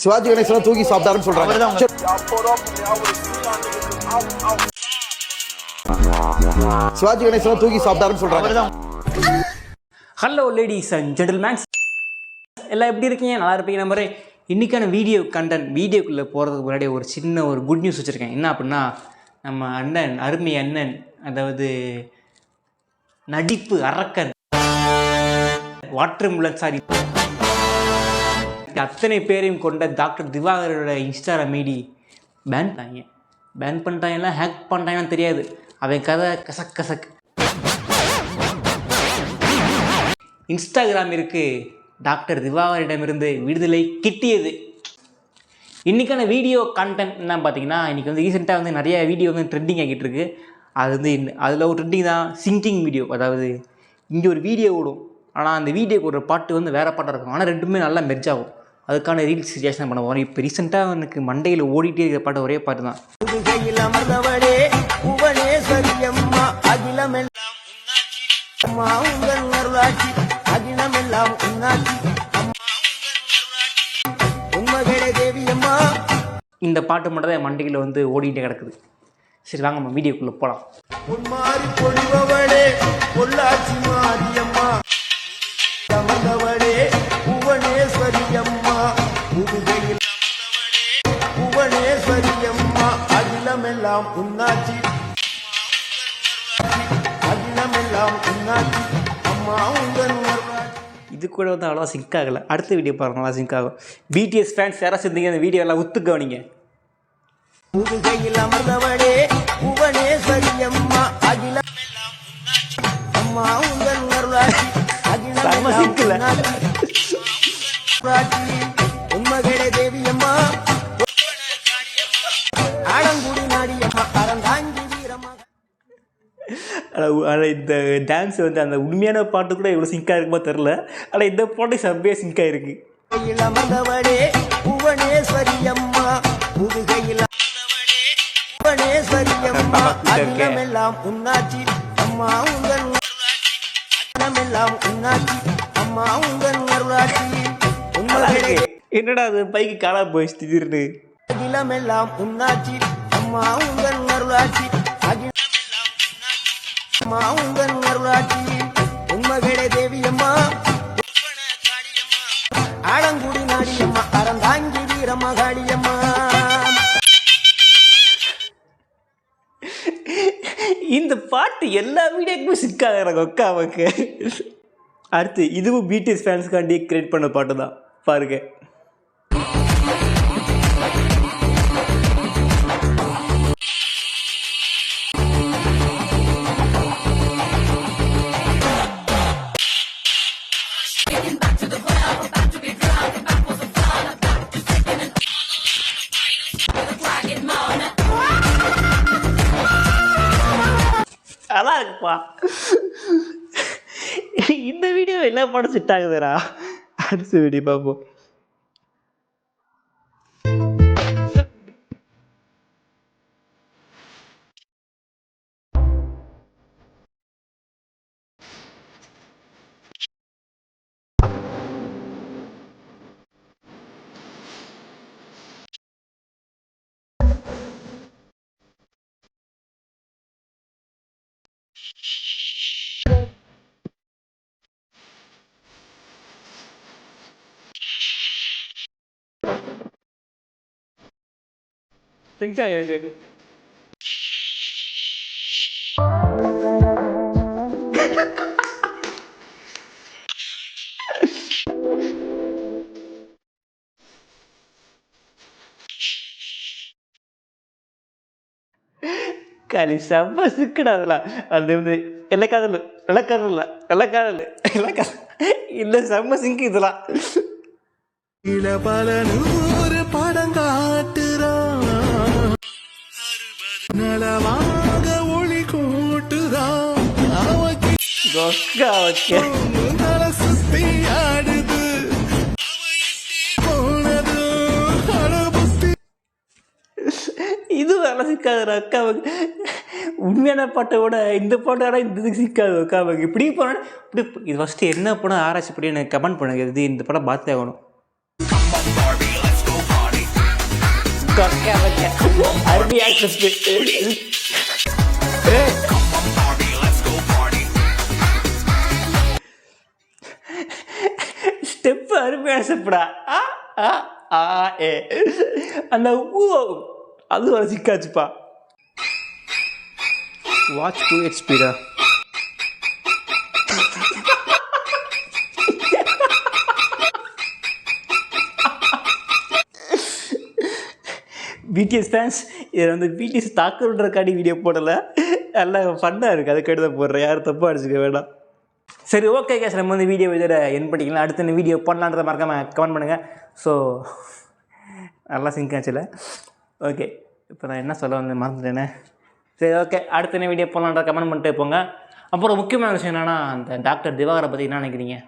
சிவாஜி கணேசன் தூக்கி சாப்பிட்டாருன்னு சொல்றாங்க. சிவாஜி கணேசன் தூக்கி சாப்பிட்டாருன்னு சொல்றாங்க. ஹலோ லேடிஸ் அண்ட் ஜென்டில்மேன்ஸ், எல்லாம் எப்படி இருக்கீங்க? நல்லா இருப்பீங்க நம்புறேன். இன்றைக்கான வீடியோக்குள்ளே போகிறதுக்கு முன்னாடி ஒரு சின்ன குட் நியூஸ் வச்சுருக்கேன். என்ன அப்படின்னா, நம்ம அண்ணன், அருமை அண்ணன், அதாவது நடிப்பு அரக்கன், வாட்டர் முலன், சாரி, அத்தனை பேரையும் கொண்ட டாக்டர் திவாகரோட இன்ஸ்டாகிராம் ஐடி பேன் பண்ணிட்டாங்கன்னா ஹேக் பண்ணிட்டாங்கன்னு தெரியாது. அவன் கதை கசக். இன்ஸ்டாகிராமிற்கு டாக்டர் திவாகரிடமிருந்து விடுதலை கிட்டியது. இன்றைக்கான வீடியோ கான்டென்ட் என்ன பார்த்தீங்கன்னா, இன்றைக்கி ரீசெண்டாக நிறைய வீடியோ ட்ரெண்டிங் ஆகிட்டு இருக்கு. அதில் ஒரு ட்ரெண்டிங் தான் சிங்கிங் வீடியோ. அதாவது இங்கே ஒரு வீடியோ ஓடும், ஆனால் அந்த வீடியோக்கு ஒரு பாட்டு வேறு பாட்டாக இருக்கும், ஆனால் ரெண்டுமே நல்லா மெர்ஜ் ஆகும். அதுக்கான ரீல்ஸ் ரியாக்ஷன் பண்ண போகிறோம். இப்போ ரீசெண்டாக எனக்கு மண்டையில் ஓடிட்டே இருக்கிற பாட்டு ஒரே பாட்டு தான். இந்த பாட்டு மட்டும் தான் என் மண்டையில் ஓடிட்டே கிடக்குது. சரி, வாங்க நம்ம வீடியோக்குள்ளே போகலாம். இது கூட அவ்வளோவா சிங்க் ஆகலை. அடுத்த வீடியோ பாருங்க, நல்லா சிங்க் ஆகும். பிடிஎஸ் ஃபேன்ஸ் யாராவது இருந்தீங்க, அந்த வீடியோ எல்லாம் ஒத்துக்கவனிங்க. இந்த டான்ஸ் அந்த உண்மையான பாட்டு கூட இவ்வளோ சிங்காக இருக்குமா தெரில. ஆனால் இந்த பாட்டு செம்மையாக சிங்காக இருக்கு. என்னடா அது பைக்கு காணா போயிடுச்சு திடீர்னு. உண்மகளே தேவியம்மா, ஆலங்குடி நாடியம்மா, அறந்தாங்கி வீரமகாளியம்மா. இந்த பாட்டு எல்லா வீடியோக்குமே சிக்காக ஒக்காவுக்கு. அடுத்து இதுவும் பிடிஎஸ் ஃபேன்ஸுக்காண்டி கிரியேட் பண்ண பாட்டு தான், பாருங்க. நல்லா இருக்குப்பா. இந்த வீடியோ என்ன படம் செட் ஆகுதுரா. அடுத்த வீடியோ பார்ப்போம். களி செம்ம சிக்கடாதுல. அந்த எல்லக்காதல் இல்லை, செம்ம சிங்கு இதெல்லாம். பல 100 படம் காட்டுறான், நலமாக ஒளி கூட்டுறான், சுத்தி ஆடுது. இது வேலை சிக்காது அக்காவுக்கு. உண்மையான பாட்டை விட இந்த பாட்டோட இந்த சிக்காது அக்காவுக்கு. இப்படி போனால் இப்படி இது ஃபஸ்ட்டு என்ன படம் ஆராய்ச்சி பண்ணி எனக்கு கமெண்ட் பண்ணுங்க. இது இந்த படம் பார்த்தே ஆகணும். அருமையாக ஸ்டெப்பு அருமையான ஸ்டெப்புடா. அந்த அது ஒரு சிக்காச்சுப்பா. வாட்ச் 2x ஸ்பீடா. பிடிஎஸ் ஃபேன்ஸ் இதில் வந்து பிடிஎஸ் தாக்குறக்காடி வீடியோ போடலை, நல்லா ஃபன்னாக இருக்குது, அதுக்காடி தான் போடுறேன், யாரும் தப்பாக அடிச்சுக்க வேண்டாம். சரி ஓகே கேஸ், நம்ம வந்து வீடியோ இதோட என் பண்ணிக்கலாம். அடுத்த வீடியோ பண்ணலான்றதை மறக்காமல் கமெண்ட் பண்ணுங்கள். ஸோ நல்லா சிங்க் ஆச்சுல. ஓகே, இப்போ நான் என்ன சொல்ல வந்து மறந்துட்டேனே. சரி ஓகே, அடுத்த வீடியோ போடலான்ற கமெண்ட் பண்ணிட்டு போங்க. அப்புறம் முக்கியமான விஷயம் என்னென்னா, அந்த டாக்டர் திவாகரை பற்றி என்ன நினைக்கிறீங்க?